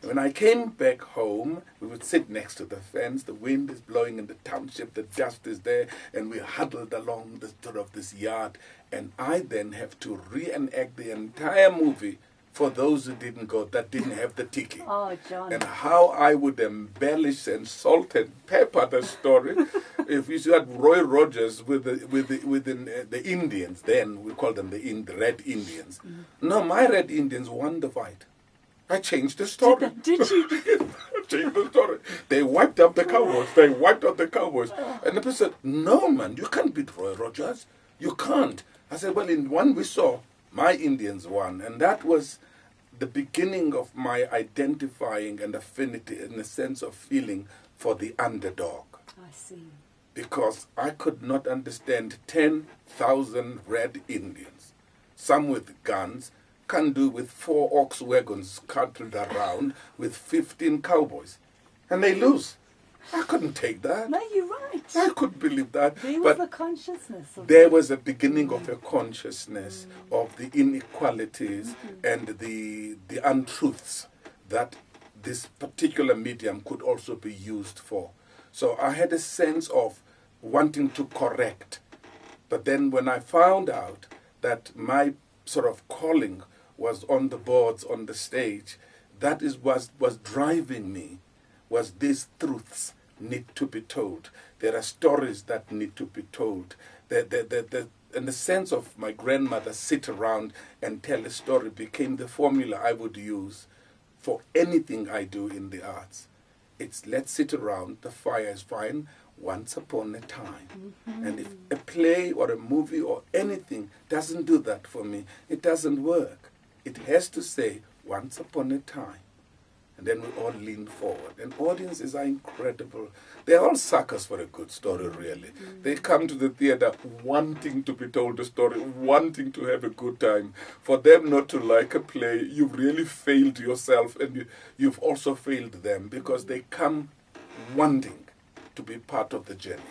When I came back home, we would sit next to the fence. The wind is blowing in the township. The dust is there. And we huddled along the sort of this yard. And I then have to reenact the entire movie for those who didn't go, that didn't have the ticket. Oh, John. And how I would embellish and salt and pepper the story. If you had Roy Rogers with the Indians, then we call them the Red Indians. No, my Red Indians won the fight. I changed the story. Did you? I changed the story. They wiped out the Cowboys. They wiped out the Cowboys. And the person said, no, man, you can't beat Roy Rogers. You can't. I said, well, in one we saw, my Indians won. And that was the beginning of my identifying and affinity in the sense of feeling for the underdog. I see. Because I could not understand 10,000 Red Indians, some with guns, can do with 4 ox wagons carted around with 15 cowboys. And they lose. I couldn't take that. No, you're right. I couldn't believe that. There was the consciousness. There was a beginning of a consciousness of the inequalities and the untruths that this particular medium could also be used for. So I had a sense of wanting to correct. But then when I found out that my sort of calling was on the boards, on the stage, that was driving me, was these truths need to be told. There are stories that need to be told. And the sense of my grandmother sit around and tell a story became the formula I would use for anything I do in the arts. It's let's sit around, the fire is fine, once upon a time. And if a play or a movie or anything doesn't do that for me, it doesn't work. It has to say, once upon a time. And then we all lean forward. And audiences are incredible. They're all suckers for a good story, really. They come to the theater wanting to be told a story, wanting to have a good time. For them not to like a play, you've really failed yourself, and you've also failed them, because they come wanting to be part of the journey.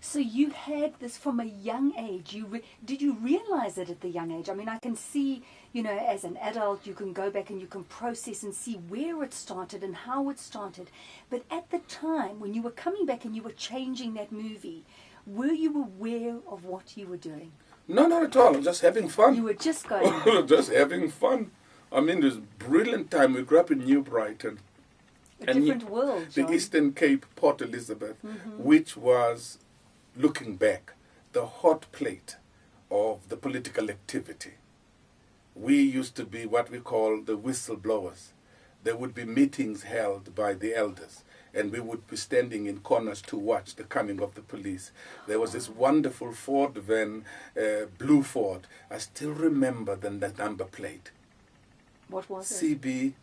So you had this from a young age. Did you realize it at the young age? I mean, I can see, as an adult, you can go back and you can process and see where it started and how it started. But at the time, when you were coming back and you were changing that movie, were you aware of what you were doing? No, not at all. Just having fun. You were just going. Just having fun. I mean, it was a brilliant time. We grew up in New Brighton. A different world, John. The Eastern Cape, Port Elizabeth, which was, looking back, the hot plate of the political activity. We used to be what we call the whistleblowers. There would be meetings held by the elders, and we would be standing in corners to watch the coming of the police. There was this wonderful Ford van, blue Ford. I still remember the number plate. What was it? CB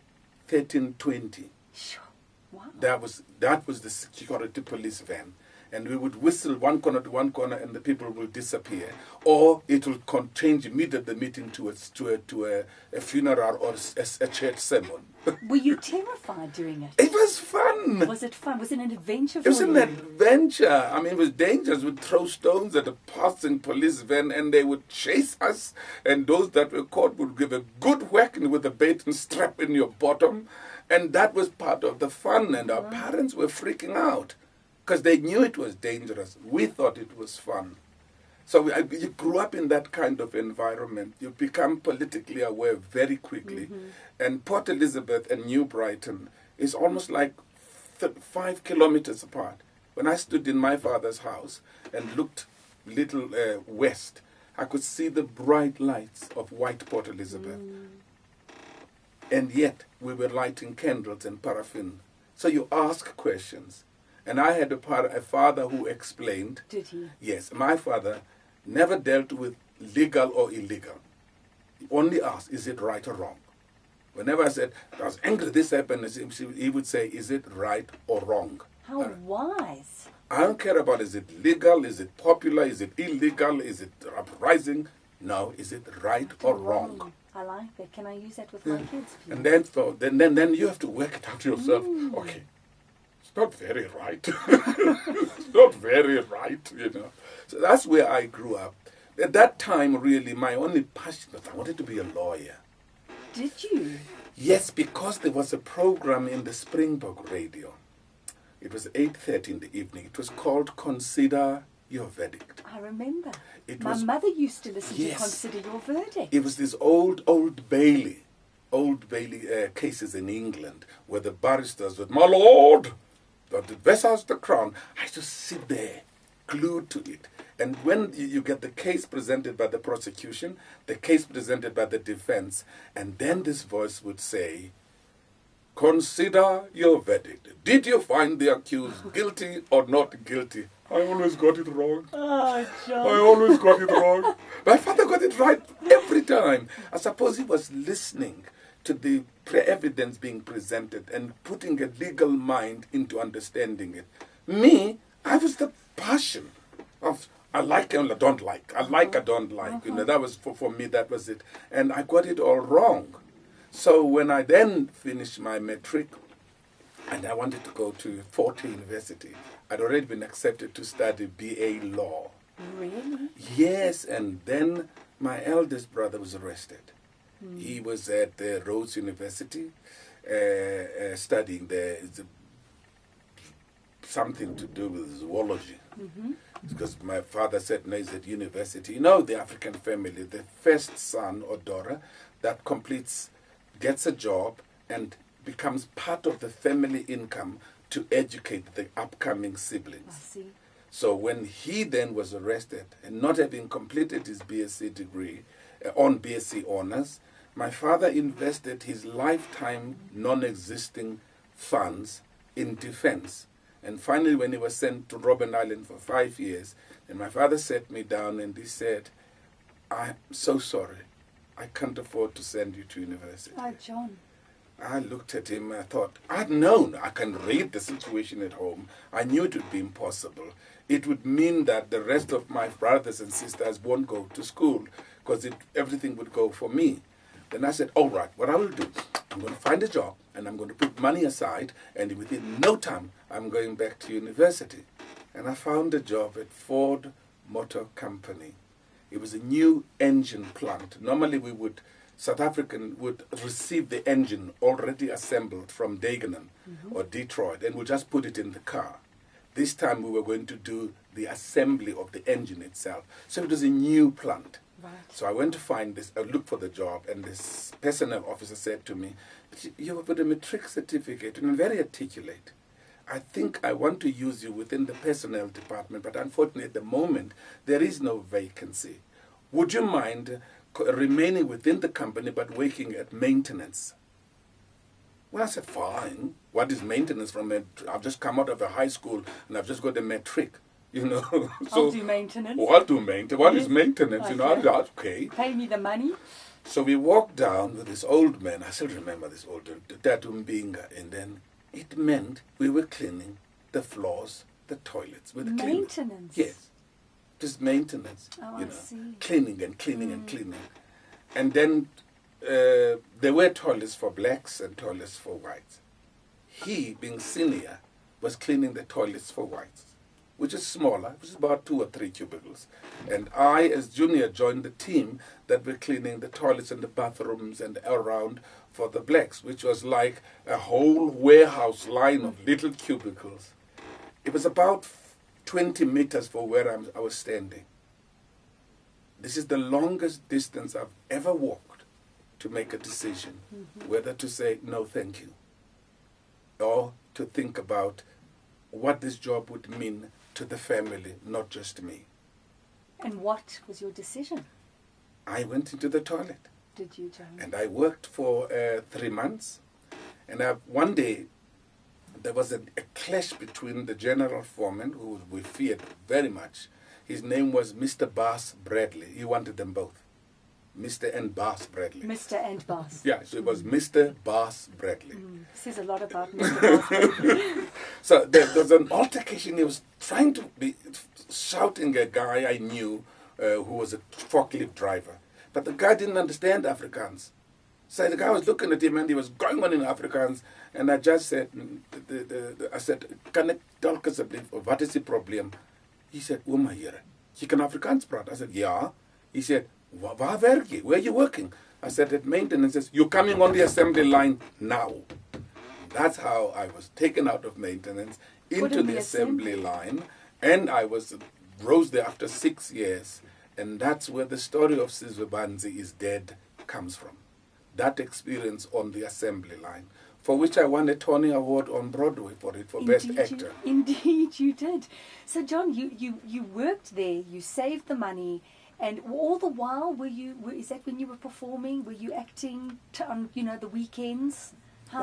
1320. Sure. Wow. That was the security police van. And we would whistle one corner to one corner, and the people will disappear, or it will change immediately the meeting to a funeral or a church sermon. Were you terrified doing it? It was fun. Was it fun? Was it an adventure for you? It was you? an adventure. I mean, it was dangerous. We'd throw stones at a passing police van, and they would chase us. And those that were caught would give a good whacking with a bait and strap in your bottom. And that was part of the fun. And our parents were freaking out, because they knew it was dangerous. We thought it was fun. So you grew up in that kind of environment. You become politically aware very quickly. And Port Elizabeth and New Brighton is almost like 5 kilometers apart. When I stood in my father's house and looked little west, I could see the bright lights of white Port Elizabeth. And yet we were lighting candles and paraffin. So you ask questions. And I had a father who explained. Did he? Yes, my father never dealt with legal or illegal. He only asked, is it right or wrong? Whenever I said, I was angry, this happened, he would say, is it right or wrong? How wise. I don't care about, is it legal, is it popular, is it illegal, is it uprising? No, is it right or wrong? I like that. Can I use that with my kids, please? And then you have to work it out yourself. Okay. It's not very right. It's not very right, So that's where I grew up. At that time, really, my only passion was I wanted to be a lawyer. Did you? Yes, because there was a program in the Springbok radio. It was 8:30 in the evening. It was called Consider Your Verdict. I remember. It My was- mother used to listen to Yes. Consider Your Verdict. It was these old Bailey cases in England where the barristers would, "My lord, that versus the crown." I just sit there, glued to it. And when you get the case presented by the prosecution, the case presented by the defense, and then this voice would say, "Consider your verdict. Did you find the accused guilty or not guilty?" I always got it wrong. Oh, John. I always got it wrong. My father got it right every time. I suppose he was listening to the evidence being presented and putting a legal mind into understanding it. Me, I was the passion of I like and I don't like. I like, I don't like. You know, that was for me, that was it. And I got it all wrong. So when I then finished my matric and I wanted to go to Fort University, I'd already been accepted to study BA law. Really? Yes, and then my eldest brother was arrested. He was at Rhodes University studying there. It's something to do with zoology. Because my father said, no, he's at university. You know, the African family, the first son or daughter that gets a job and becomes part of the family income to educate the upcoming siblings. I see. So when he then was arrested and not having completed his BSc degree on BSc honors, my father invested his lifetime non-existing funds in defense. And finally, when he was sent to Robben Island for 5 years, and my father sat me down and he said, "I'm so sorry. I can't afford to send you to university." Oh, John. I looked at him and I thought, I'd known. I can read the situation at home. I knew it would be impossible. It would mean that the rest of my brothers and sisters won't go to school because everything would go for me. Then I said, all right, what I will do, I'm going to find a job and I'm going to put money aside, and within no time, I'm going back to university. And I found a job at Ford Motor Company. It was a new engine plant. Normally South African would receive the engine already assembled from Dagenham or Detroit and would just put it in the car. This time we were going to do the assembly of the engine itself. So it was a new plant. Right. So I went to find this, I looked for the job, and this personnel officer said to me, "You have got a matric certificate," and I'm very articulate. "I think I want to use you within the personnel department, but unfortunately at the moment there is no vacancy. Would you mind remaining within the company but working at maintenance?" Well, I said, fine. What is maintenance from it? I've just come out of a high school and I've just got a matric, you know. I'll do maintenance. I'll do maintenance. What is Yes. maintenance? You know, okay. Pay me the money. So we walked down with this old man. I still remember this old man, Tatu Mbinga. And then it meant we were cleaning the floors, the toilets. With Maintenance. Yes. Just maintenance. Oh, you I know, see. cleaning and cleaning and cleaning. And then there were toilets for blacks and toilets for whites. He, being senior, was cleaning the toilets for whites, which is smaller, which is about 2 or 3 cubicles. And I, as junior, joined the team that were cleaning the toilets and the bathrooms and around for the blacks, which was like a whole warehouse line of little cubicles. It was about 20 meters from where I was standing. This is the longest distance I've ever walked to make a decision, whether to say no thank you or to think about what this job would mean to the family, not just me. And what was your decision? I went into the toilet Did you, John? and I worked for 3 months. And one day there was a clash between the general foreman, who we feared very much. His name was Mr. Bass Bradley. He wanted them both. Mr. and Bass Bradley. Mr. and Boss. Yeah, so it was Mr. Bass Bradley. Says a lot about Mr. Boss. So there was an altercation. He was trying to be shouting at a guy I knew who was a forklift driver. But the guy didn't understand Afrikaans. So the guy was looking at him and he was going on in Afrikaans. And I just said, "Kan ek dalk asseblief, wat is die probleem?" He said, "Ouma here, jy kan Afrikaans praat." I said, "Ja." He said, "Waar werk jy? Where are you working?" I said, at maintenance, he says, you're coming on the assembly line now. That's how I was taken out of maintenance into the assembly line, and I rose there after 6 years, and that's where the story of Sizwe Banzi is dead comes from. That experience on the assembly line, for which I won a Tony Award on Broadway for Best Actor. Indeed, you did. So, John, you worked there, you saved the money, and all the while, is that when you were performing? Were you acting on, the weekends?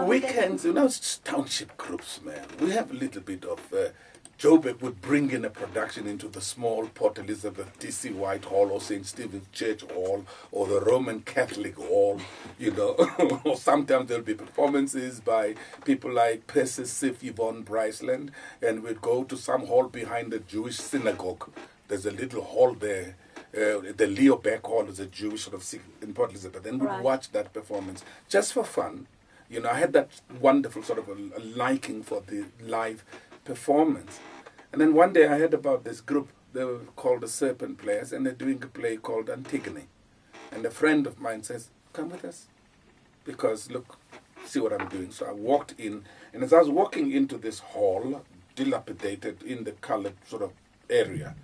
Weekends, it's township groups, man. We have a little bit of... Joburg would bring in a production into the small Port Elizabeth DC White Hall or St. Stephen's Church Hall or the Roman Catholic Hall, or sometimes there'll be performances by people like Percy Sif, Yvonne Bryceland, and we'd go to some hall behind the Jewish synagogue. There's a little hall there. The Leo Beck Hall is a Jewish sort of in Port Elizabeth, and we'd watch that performance just for fun. I had that wonderful sort of a liking for the live performance. And then one day I heard about this group. They were called the Serpent Players, and they're doing a play called Antigone. And a friend of mine says, come with us, because look, see what I'm doing. So I walked in, and as I was walking into this hall, dilapidated in the colored sort of area,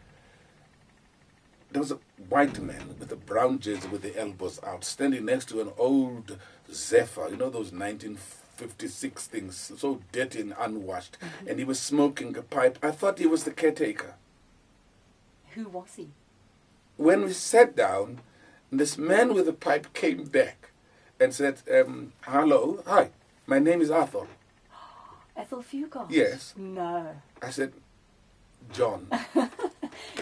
there was a white man with a brown jersey with the elbows out, standing next to an old Zephyr, those 1956 things, so dirty and unwashed, and he was smoking a pipe. I thought he was the caretaker. Who was he? When we sat down, this man with the pipe came back and said, hello, hi, my name is Athol. Athol Fugard? Yes. No. I said, John.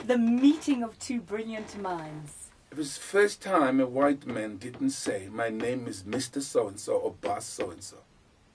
The meeting of two brilliant minds. It was the first time a white man didn't say, my name is Mr. So-and-so or Boss so-and-so.